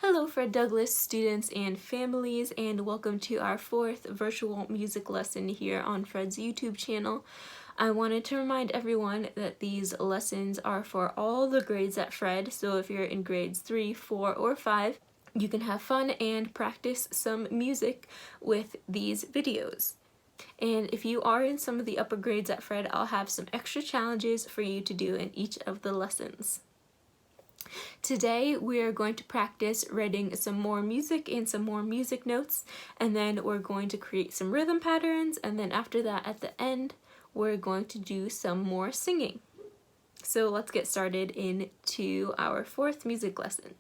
Hello Fred Douglass students and families, and welcome to our fourth virtual music lesson here on Fred's YouTube channel. I wanted to remind everyone that these lessons are for all the grades at Fred, so if you're in grades 3, 4, or 5, you can have fun and practice some music with these videos. And if you are in some of the upper grades at Fred, I'll have some extra challenges for you to do in each of the lessons. Today we are going to practice writing some more music and some more music notes, and then we're going to create some rhythm patterns, and then after that at the end we're going to do some more singing. So let's get started into our fourth music lesson.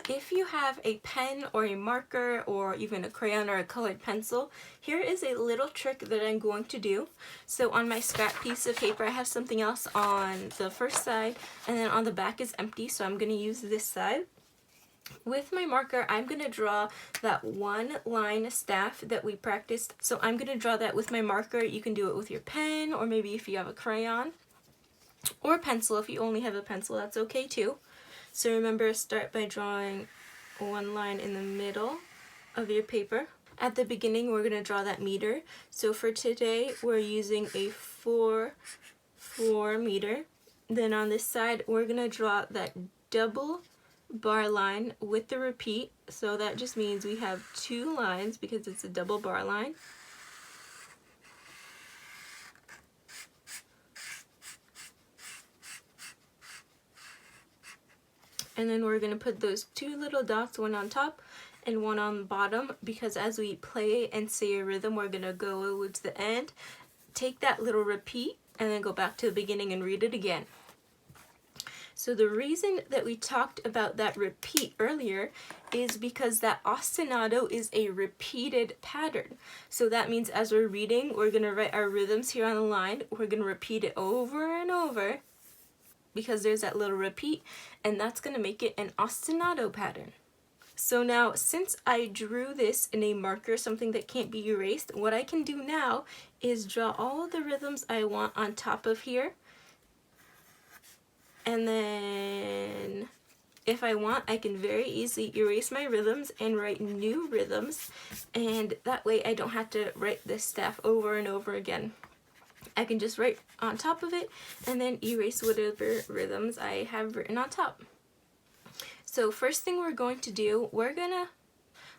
If you have a pen or a marker or even a crayon or a colored pencil, here is a little trick that I'm going to do. So on my scrap piece of paper I have something else on the first side, and then on the back is empty, so I'm going to use this side. With my marker I'm going to draw that one line staff that we practiced. So I'm going to draw that with my marker. You can do it with your pen, or maybe if you have a crayon or a pencil. If you only have a pencil, that's okay too. So remember, start by drawing one line in the middle of your paper. At the beginning we're going to draw that meter. So for today we're using a 4 meter. Then on this side we're going to draw that double bar line with the repeat. So that just means we have 2 lines because it's a double bar line. And then we're going to put those 2 little dots, one on top and one on the bottom, because as we play and say a rhythm we're going to go to the end, take that little repeat, and then go back to the beginning and read it again. So the reason that we talked about that repeat earlier is because that ostinato is a repeated pattern. So that means as we're reading, we're going to write our rhythms here on the line. We're going to repeat it over and over, because there's that little repeat, and that's going to make it an ostinato pattern. So now, since I drew this in a marker, something that can't be erased, what I can do now is draw all the rhythms I want on top of here. And then if I want, I can very easily erase my rhythms and write new rhythms, and that way I don't have to write this staff over and over again. I can just write on top of it and then erase whatever rhythms I have written on top. So first thing we're going to do, we're gonna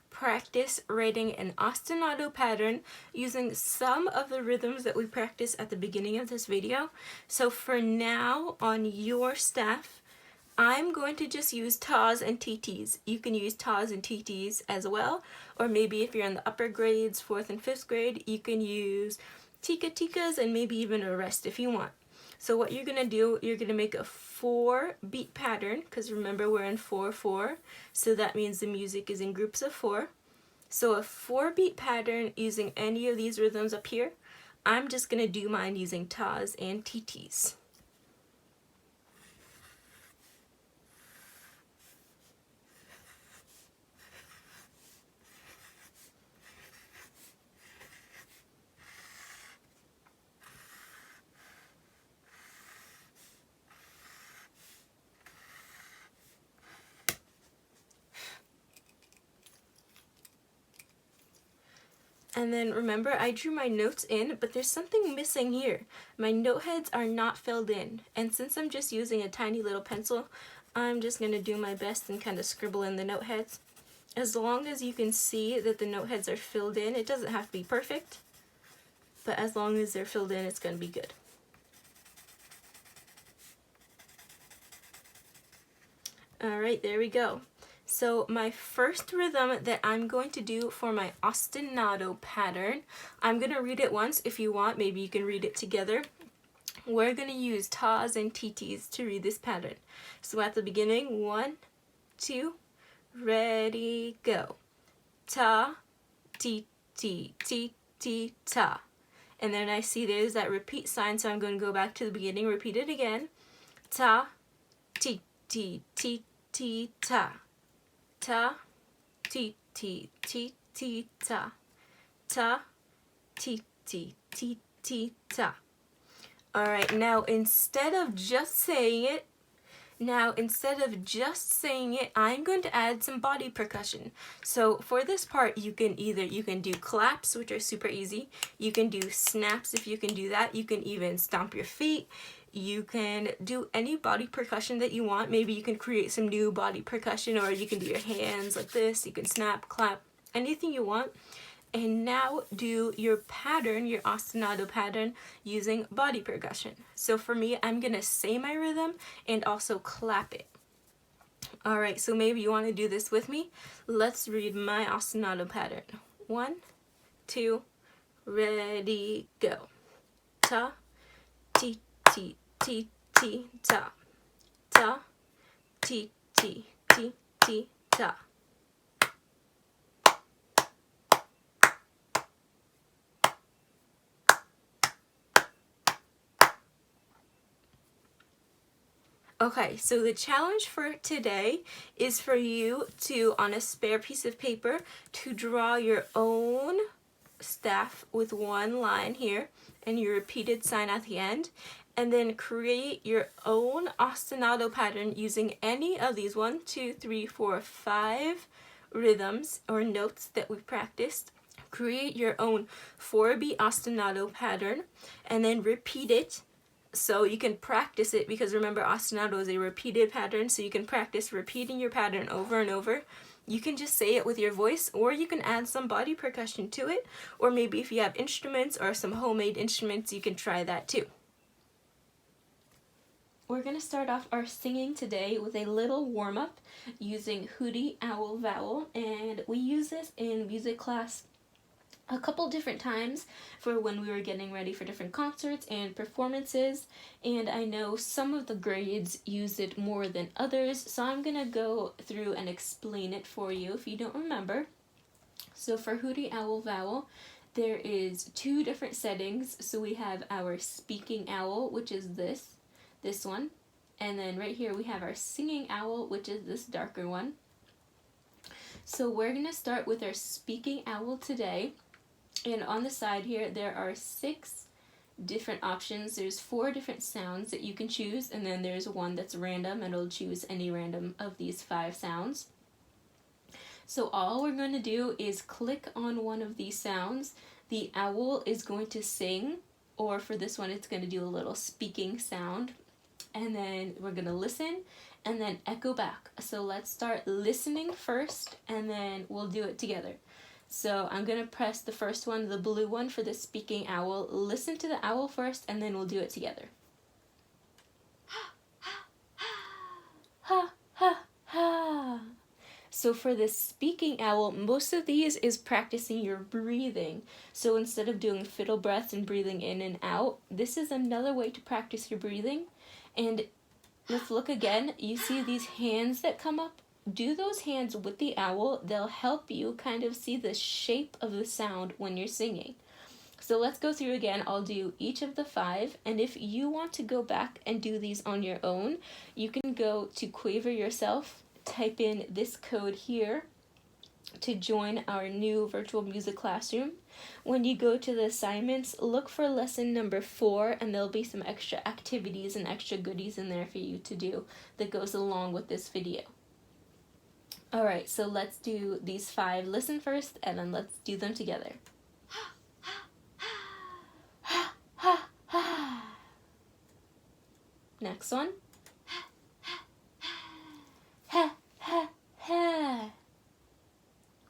practice writing an ostinato pattern using some of the rhythms that we practiced at the beginning of this video. So for now, on your staff, I'm going to just use tas and titis. You can use tas and titis as well, or maybe if you're in the upper grades, 4th and 5th grade, you can use tika-tikas and maybe even a rest if you want. So what you're going to do, you're going to make a 4-beat pattern, because remember we're in 4-4, so that means the music is in groups of 4. So a 4-beat pattern using any of these rhythms up here. I'm just going to do mine using tas and titis. And then remember, I drew my notes in, but there's something missing here. My note heads are not filled in, and since I'm just using a tiny little pencil, I'm just going to do my best and kind of scribble in the note heads. As long as you can see that the note heads are filled in, it doesn't have to be perfect, but as long as they're filled in, it's going to be good. Alright, there we go. So my first rhythm that I'm going to do for my ostinato pattern, I'm going to read it once. If you want, maybe you can read it together. We're going to use tas and titis to read this pattern. So at the beginning, 1, 2, ready, go. Ta, ti, ti, ti, ti, ta. And then I see there's that repeat sign, so I'm going to go back to the beginning, repeat it again. Ta, ti, ti, ti, ti, ta. Ta, ti, ti, ti, ti, ta. Ta, ti, ti, ti, ti, ta. Alright, now instead of just saying it, Now, instead of just saying it, I'm going to add some body percussion. So for this part, you can do claps, which are super easy. You can do snaps if you can do that. You can even stomp your feet. You can do any body percussion that you want. Maybe you can create some new body percussion, or you can do your hands like this. You can snap, clap, anything you want. And now do your pattern, your ostinato pattern, using body percussion. So for me, I'm gonna say my rhythm and also clap it. All right, so maybe you wanna do this with me. Let's read my ostinato pattern. 1, 2, ready, go. Ta, ti, ti, ti, ti, ta. Ta, ti, ti, ti, ti, ta. Okay, so the challenge for today is for you to, on a spare piece of paper, to draw your own staff with one line here and your repeated sign at the end, and then create your own ostinato pattern using any of these 1, 2, 3, 4, 5 rhythms or notes that we practiced. Create your own 4-beat ostinato pattern and then repeat it. So you can practice it, because remember, ostinato is a repeated pattern, so you can practice repeating your pattern over and over. You can just say it with your voice, or you can add some body percussion to it, or maybe if you have instruments or some homemade instruments, you can try that too. We're going to start off our singing today with a little warm-up using hooty, owl, vowel, and we use this in music class a couple different times for when we were getting ready for different concerts and performances, and I know some of the grades use it more than others, so I'm gonna go through and explain it for you if you don't remember. So for hooty, owl, vowel, there is 2 different settings. So we have our speaking owl, which is this one, and then right here we have our singing owl, which is this darker one. So we're gonna start with our speaking owl today. And on the side here, there are 6 different options. There's 4 different sounds that you can choose, and then there's one that's random, and it'll choose any random of these 5 sounds. So all we're going to do is click on one of these sounds. The owl is going to sing, or for this one, it's going to do a little speaking sound. And then we're going to listen and then echo back. So let's start listening first, and then we'll do it together. So I'm going to press the first one, the blue one, for the speaking owl. Listen to the owl first, and then we'll do it together. Ha, ha, ha. So for the speaking owl, most of these is practicing your breathing. So instead of doing fiddle breaths and breathing in and out, this is another way to practice your breathing. And let's look again. You see these hands that come up? Do those hands with the owl. They'll help you kind of see the shape of the sound when you're singing. So let's go through again. I'll do each of the 5, and if you want to go back and do these on your own, you can go to Quaver Yourself, type in this code here to join our new virtual music classroom. When you go to the assignments, look for lesson number 4, and there'll be some extra activities and extra goodies in there for you to do that goes along with this video. Alright, so let's do these 5. Listen first, and then let's do them together. Next one.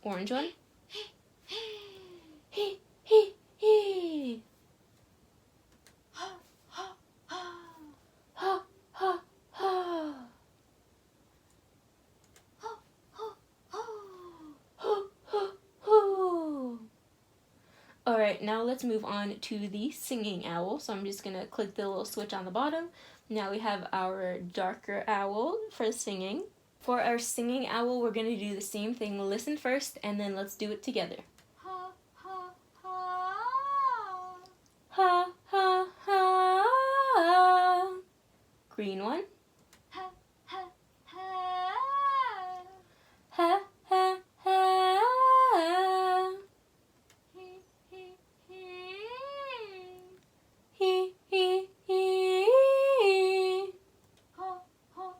Orange one. Alright, now let's move on to the singing owl. So I'm just going to click the little switch on the bottom. Now we have our darker owl for singing. For our singing owl, we're going to do the same thing. Listen first, and then let's do it together. Ha, ha, ha. Ha, ha, ha. Green one. Ha, ha, ha. Ha, ha, ha. He, he, he. He, he, he. Ho, ho,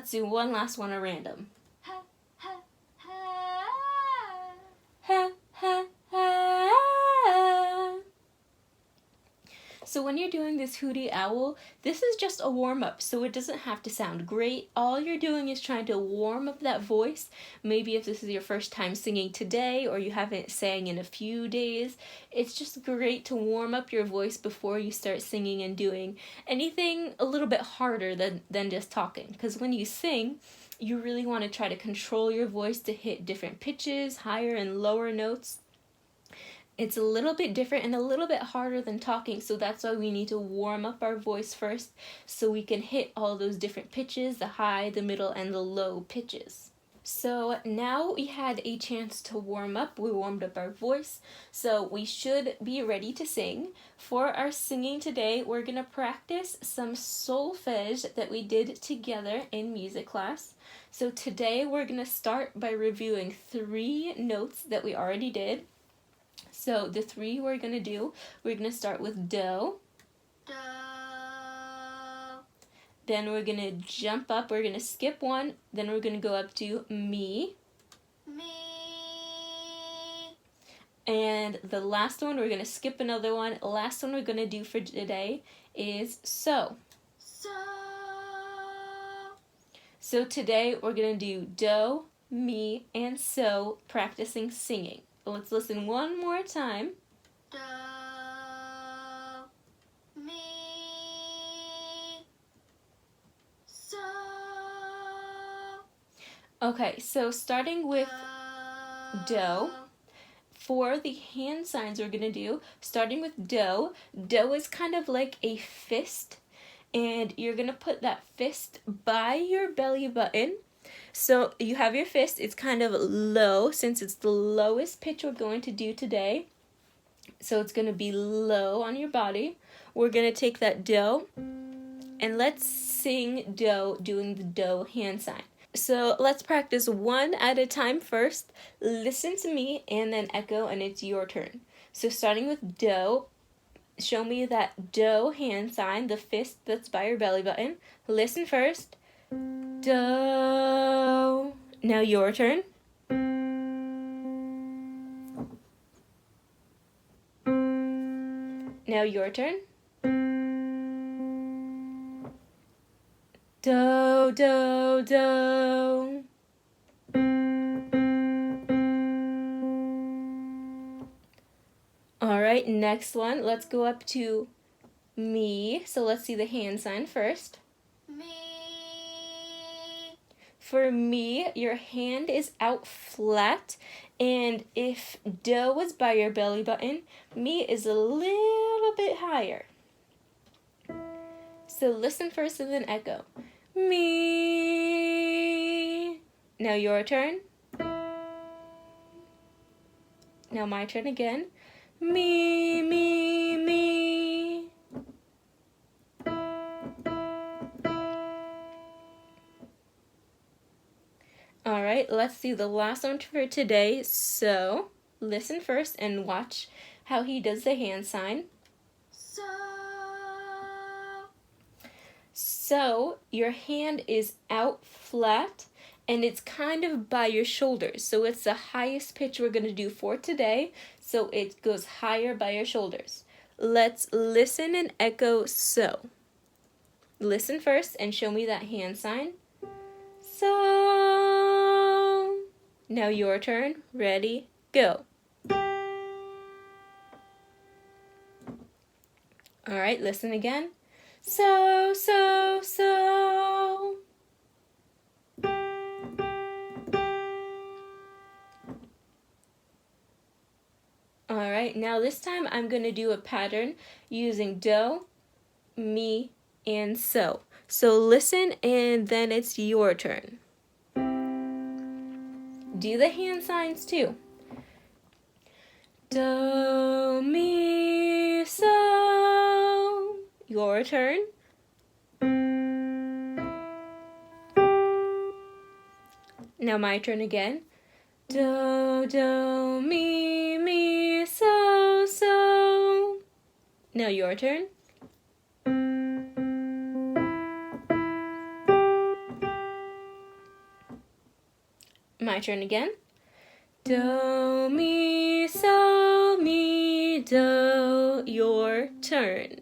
let's do one last one at random. Ha, ha, ha. Ha, ha, ha. So when you're doing this hootie owl, this is just a warm-up, so it doesn't have to sound great. All you're doing is trying to warm up that voice. Maybe if this is your first time singing today or you haven't sang in a few days, it's just great to warm up your voice before you start singing and doing anything a little bit harder than just talking. Because when you sing, you really want to try to control your voice to hit different pitches, higher and lower notes. It's a little bit different and a little bit harder than talking, so that's why we need to warm up our voice first so we can hit all those different pitches, the high, the middle, and the low pitches. So now we had a chance to warm up. We warmed up our voice, so we should be ready to sing. For our singing today, we're going to practice some solfege that we did together in music class. So today we're going to start by reviewing 3 notes that we already did. So the 3 we're going to do, we're going to start with do. Do. Then we're going to jump up, we're going to skip one, then we're going to go up to mi. Me. And the last one, we're going to skip another one. Last one we're going to do for today is so. So. So today we're going to do do, mi, and so, practicing singing. Let's listen one more time. Do. Me. So. Okay, so starting with do. For the hand signs we're going to do, starting with do. Do is kind of like a fist, and you're going to put that fist by your belly button. So you have your fist, it's kind of low since it's the lowest pitch we're going to do today. So it's going to be low on your body. We're going to take that do and let's sing do doing the do hand sign. So let's practice one at a time first. Listen to me and then echo, and it's your turn. So starting with do, show me that do hand sign, the fist that's by your belly button. Listen first. Do. Now your turn. Now your turn. Do, do, do. All right, next one. Let's go up to mi. So let's see the hand sign first. Me. For mi, your hand is out flat, and if do was by your belly button, mi is a little bit higher. So listen first and then echo. Mi. Now your turn. Now my turn again. Mi, mi, mi. Alright, let's see the last one for today. So, listen first and watch how he does the hand sign. So. So, your hand is out flat and it's kind of by your shoulders. So, it's the highest pitch we're going to do for today. So, it goes higher by your shoulders. Let's listen and echo so. Listen first and show me that hand sign. So. Now your turn. Ready, go. Alright, listen again. So, so, so. Alright, now this time I'm going to do a pattern using do, mi, and so. So listen and then it's your turn. Do the hand signs too. Do, mi, so. Your turn. Now my turn again. Do, do, mi, mi, so, so. Now your turn. My turn again. Do, mi, so, mi, do. Your turn.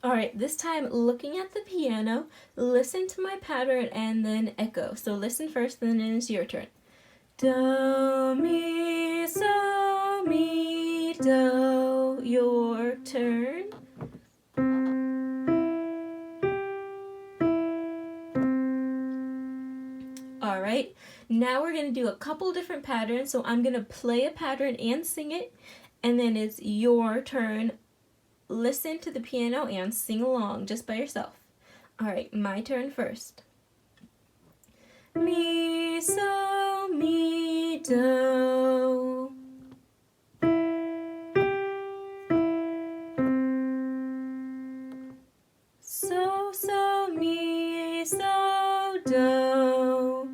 Alright, this time looking at the piano, listen to my pattern and then echo. So listen first, and then it's your turn. Do, mi, so, mi, do. Your turn. Alright, now we're going to do a couple different patterns. So I'm going to play a pattern and sing it, and then it's your turn. Listen to the piano and sing along just by yourself. Alright, my turn first. Mi, so, mi, do. So, so, mi, so, do.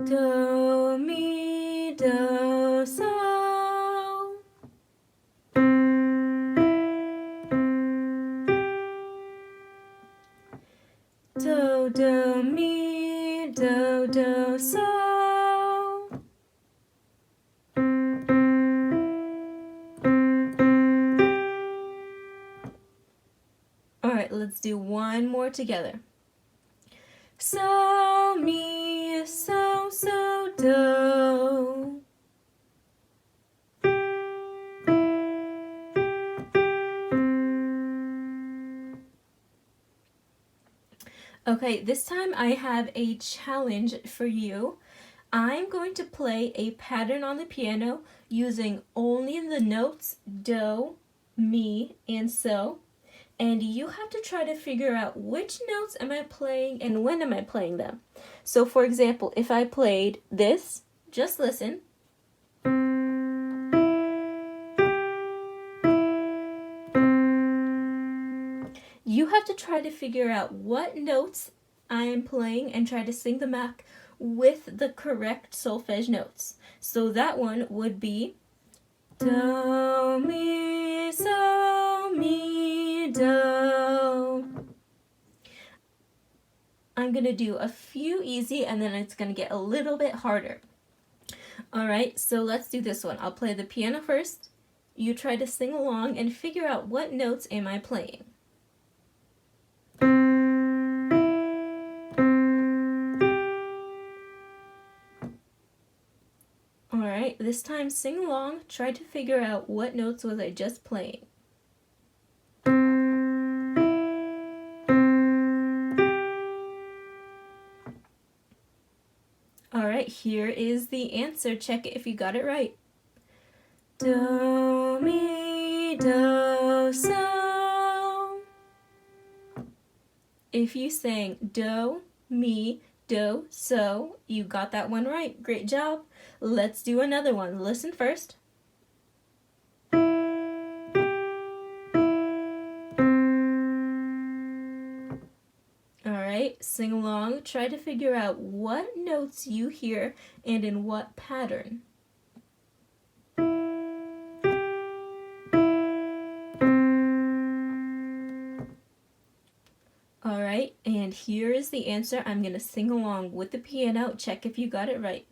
Do, mi, do, so. Do, do, mi, do, so. Alright, let's do one more together. So, mi, so, do. Okay, this time I have a challenge for you. I'm going to play a pattern on the piano using only the notes do, mi, and so. And you have to try to figure out which notes am I playing and when am I playing them. So for example, if I played this, just listen. You have to try to figure out what notes I am playing and try to sing them back with the correct solfege notes. So that one would be do, mi, so, mi, do. I'm going to do a few easy and then it's going to get a little bit harder. Alright, so let's do this one. I'll play the piano first. You try to sing along and figure out what notes am I playing. Alright, this time sing along, try to figure out what notes was I just playing. Alright, here is the answer. Check it if you got it right. Do, mi, do, so. If you sang do, mi, do, so, you got that one right. Great job. Let's do another one. Listen first. Alright, sing along. Try to figure out what notes you hear and in what pattern. Alright, and here is the answer. I'm going to sing along with the piano. Check if you got it right.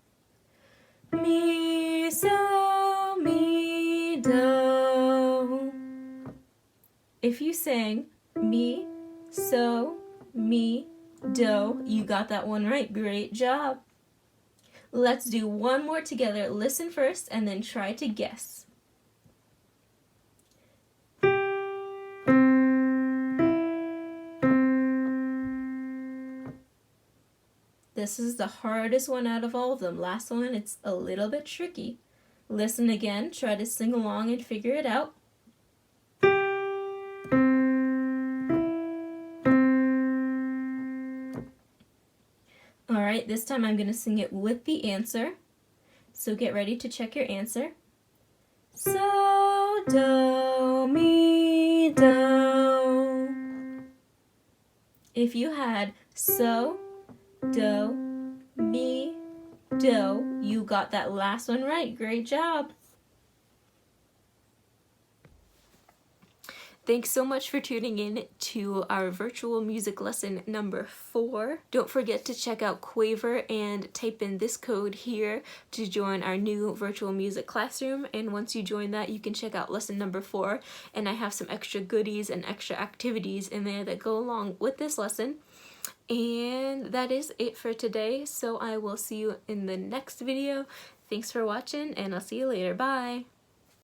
Mi, so, mi, do. If you sang mi, so, mi, do, you got that one right. Great job. Let's do one more together. Listen first and then try to guess. This is the hardest one out of all of them. Last one, it's a little bit tricky. Listen again, try to sing along and figure it out. Alright, this time I'm going to sing it with the answer. So get ready to check your answer. So, do, mi, do. If you had so, do, mi, do, You got that last one right. Great job. Thanks so much for tuning in to our virtual music lesson number 4. Don't forget to check out Quaver and type in this code here to join our new virtual music classroom. And once you join that, you can check out lesson number 4. And I have some extra goodies and extra activities in there that go along with this lesson. And that is it for today. So I will see you in the next video. Thanks for watching, and I'll see you later. Bye!